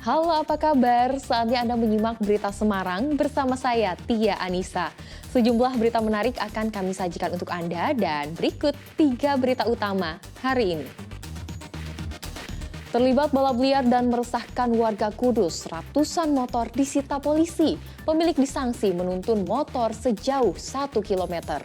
Halo, apa kabar? Saatnya Anda menyimak berita Semarang bersama saya, Tia Anissa. Sejumlah berita menarik akan kami sajikan untuk Anda dan berikut 3 berita utama hari ini. Terlibat balap liar dan meresahkan warga Kudus, ratusan motor disita polisi. Pemilik disangsi menuntun motor sejauh 1 kilometer.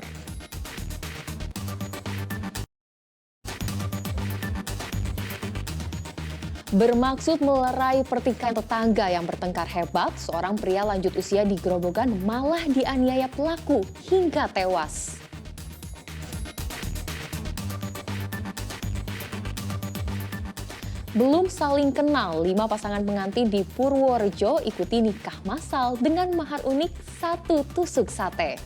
Bermaksud melerai pertikaian tetangga yang bertengkar hebat, seorang pria lanjut usia di Grobogan malah dianiaya pelaku hingga tewas. Belum saling kenal, 5 pasangan pengantin di Purworejo ikuti nikah massal dengan mahar unik 1 tusuk sate.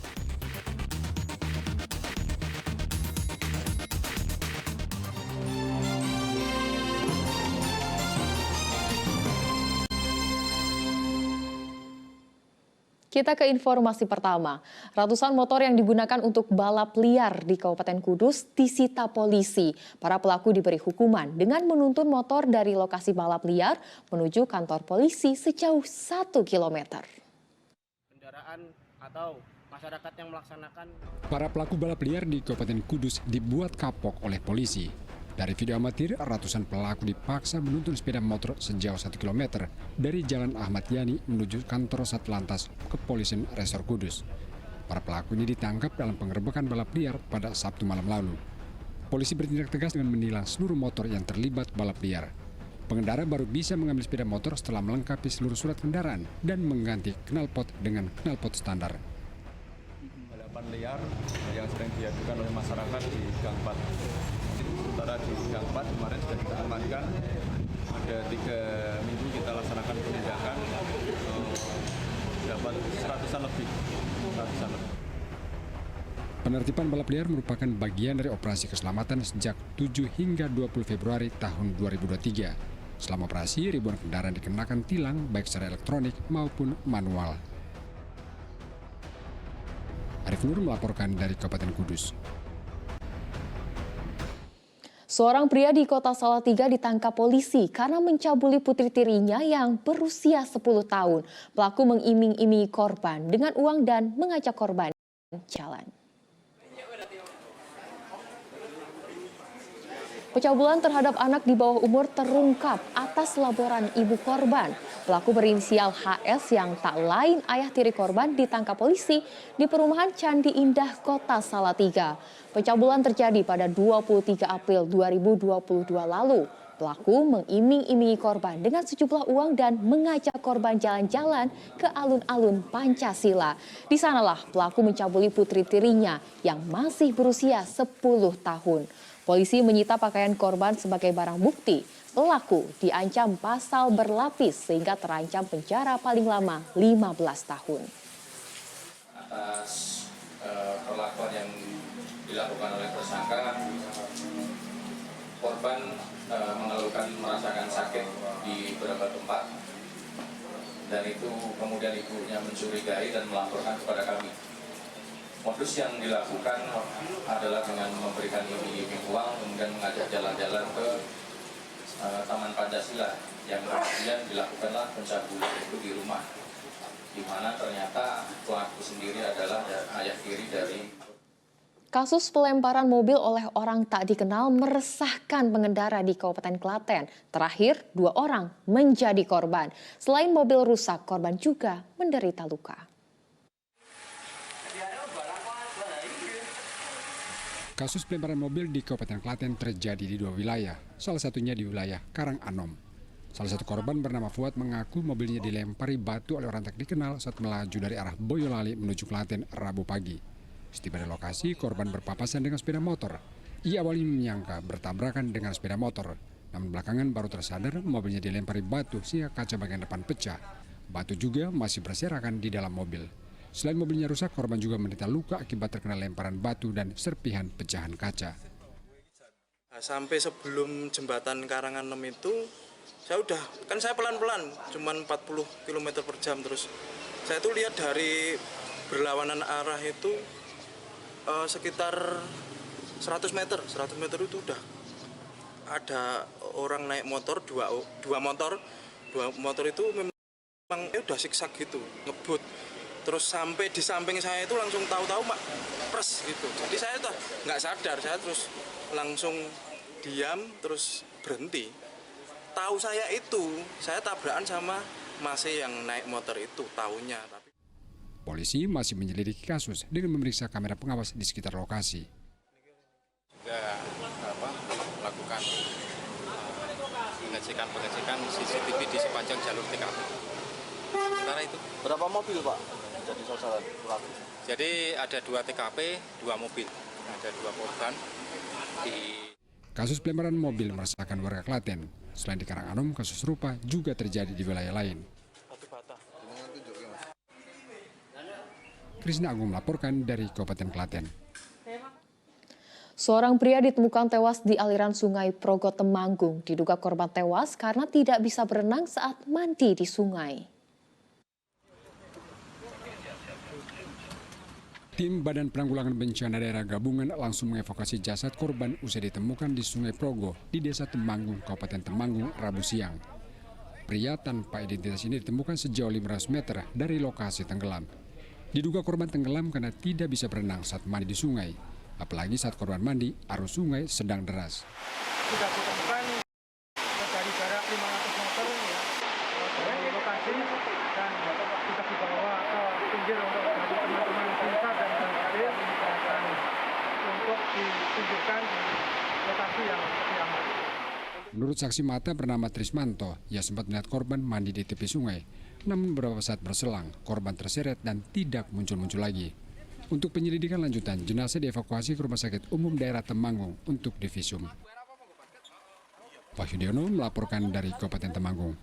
Kita ke informasi pertama. Ratusan motor yang digunakan untuk balap liar di Kabupaten Kudus disita polisi. Para pelaku diberi hukuman dengan menuntun motor dari lokasi balap liar menuju kantor polisi sejauh 1 kilometer. Kendaraan atau masyarakat yang melaksanakan. Para pelaku balap liar di Kabupaten Kudus dibuat kapok oleh polisi. Dari video amatir, ratusan pelaku dipaksa menuntun sepeda motor sejauh 1 km dari Jalan Ahmad Yani menuju kantor Satlantas Kepolisian Resor Kudus. Para pelaku ini ditangkap dalam penggerebekan balap liar pada Sabtu malam lalu. Polisi bertindak tegas dengan menilang seluruh motor yang terlibat balap liar. Pengendara baru bisa mengambil sepeda motor setelah melengkapi seluruh surat kendaraan dan mengganti knalpot dengan knalpot standar. Balapan liar yang sering diadukan oleh masyarakat di Gang 4. Sementara di Gang 4 kemarin sudah kita amankan, ada 3 minggu kita laksanakan penindakan, dapat ratusan lebih. Penertiban balap liar merupakan bagian dari operasi keselamatan sejak 7 hingga 20 Februari tahun 2023. Selama operasi, ribuan kendaraan dikenakan tilang baik secara elektronik maupun manual. Arif Nur melaporkan dari Kabupaten Kudus. Seorang pria di Kota Salatiga ditangkap polisi karena mencabuli putri tirinya yang berusia 10 tahun. Pelaku mengiming-imingi korban dengan uang dan mengajak korban jalan. Pencabulan terhadap anak di bawah umur terungkap atas laporan ibu korban. Pelaku berinisial HS yang tak lain ayah tiri korban ditangkap polisi di perumahan Candi Indah, Kota Salatiga. Pencabulan terjadi pada 23 April 2022 lalu. Pelaku mengiming-imingi korban dengan sejumlah uang dan mengajak korban jalan-jalan ke alun-alun Pancasila. Di sanalah pelaku mencabuli putri tirinya yang masih berusia 10 tahun. Polisi menyita pakaian korban sebagai barang bukti. Pelaku diancam pasal berlapis sehingga terancam penjara paling lama 15 tahun. Atas perlakuan yang dilakukan oleh tersangka, korban mengeluhkan merasakan sakit di beberapa tempat, dan itu kemudian ibunya mencurigai dan melaporkan kepada kami. Modus yang dilakukan adalah dengan memberikan iming-iming uang, kemudian mengajak jalan-jalan ke Taman Pancasila, yang kemudian dilakukanlah pencabulan itu di rumah, di mana ternyata pelaku sendiri adalah ayah tiri dari. Kasus pelemparan mobil oleh orang tak dikenal meresahkan pengendara di Kabupaten Klaten. Terakhir, 2 orang menjadi korban. Selain mobil rusak, korban juga menderita luka. Kasus pelemparan mobil di Kabupaten Klaten terjadi di 2 wilayah, salah satunya di wilayah Karanganom. Salah satu korban bernama Fuad mengaku mobilnya dilempari batu oleh orang tak dikenal saat melaju dari arah Boyolali menuju Klaten Rabu pagi. Setiba di lokasi, korban berpapasan dengan sepeda motor. Ia awalnya menyangka bertabrakan dengan sepeda motor, namun belakangan baru tersadar mobilnya dilempari batu sehingga kaca bagian depan pecah. Batu juga masih berserakan di dalam mobil. Selain mobilnya rusak, korban juga menderita luka akibat terkena lemparan batu dan serpihan pecahan kaca. Sampai sebelum jembatan Karanganom itu, saya pelan-pelan, cuma 40 km per jam. Terus saya tuh lihat dari berlawanan arah itu sekitar 100 meter itu udah ada orang naik motor, dua motor Dua motor itu memang udah siksak gitu, ngebut. Terus sampai di samping saya itu langsung tahu-tahu mak pres gitu. Jadi saya tuh nggak sadar, saya terus langsung diam terus berhenti. Tahu saya itu, saya tabrakan sama Mase yang naik motor itu, tahunya. Tapi Polisi masih menyelidiki kasus dengan memeriksa kamera pengawas di sekitar lokasi. Juga melakukan pengecekan CCTV di sepanjang jalur TKP. Sementara itu. Berapa mobil Pak jadi sasaran pelaku? Jadi ada 2 TKP, 2 mobil, ada 2 korban di. Kasus pelemparan mobil meresahkan warga Klaten. Selain di Karanganom, kasus serupa juga terjadi di wilayah lain. Krisna Agung melaporkan dari Kabupaten Klaten. Seorang pria ditemukan tewas di aliran sungai Progo Temanggung. Diduga korban tewas karena tidak bisa berenang saat mandi di sungai. Tim Badan Penanggulangan Bencana Daerah Gabungan langsung mengevakuasi jasad korban usai ditemukan di Sungai Progo di Desa Temanggung, Kabupaten Temanggung, Rabu siang. Pria tanpa identitas ini ditemukan sejauh 500 meter dari lokasi tenggelam. Diduga korban tenggelam karena tidak bisa berenang saat mandi di sungai. Apalagi saat korban mandi, arus sungai sedang deras. Sudah ditemukan dari jarak 500 meter dari lokasi dan sudah dibawa ke pinggir untuk dari teman-teman desa dan air dan untuk ditunjukkan di lokasi yang lebih aman. Menurut saksi mata bernama Trismanto, ia sempat melihat korban mandi di tepi sungai. Namun beberapa saat berselang, korban terseret dan tidak muncul-muncul lagi. Untuk penyelidikan lanjutan, jenazah dievakuasi ke Rumah Sakit Umum Daerah Temanggung untuk divisum. Wahyudiono melaporkan dari Kabupaten Temanggung.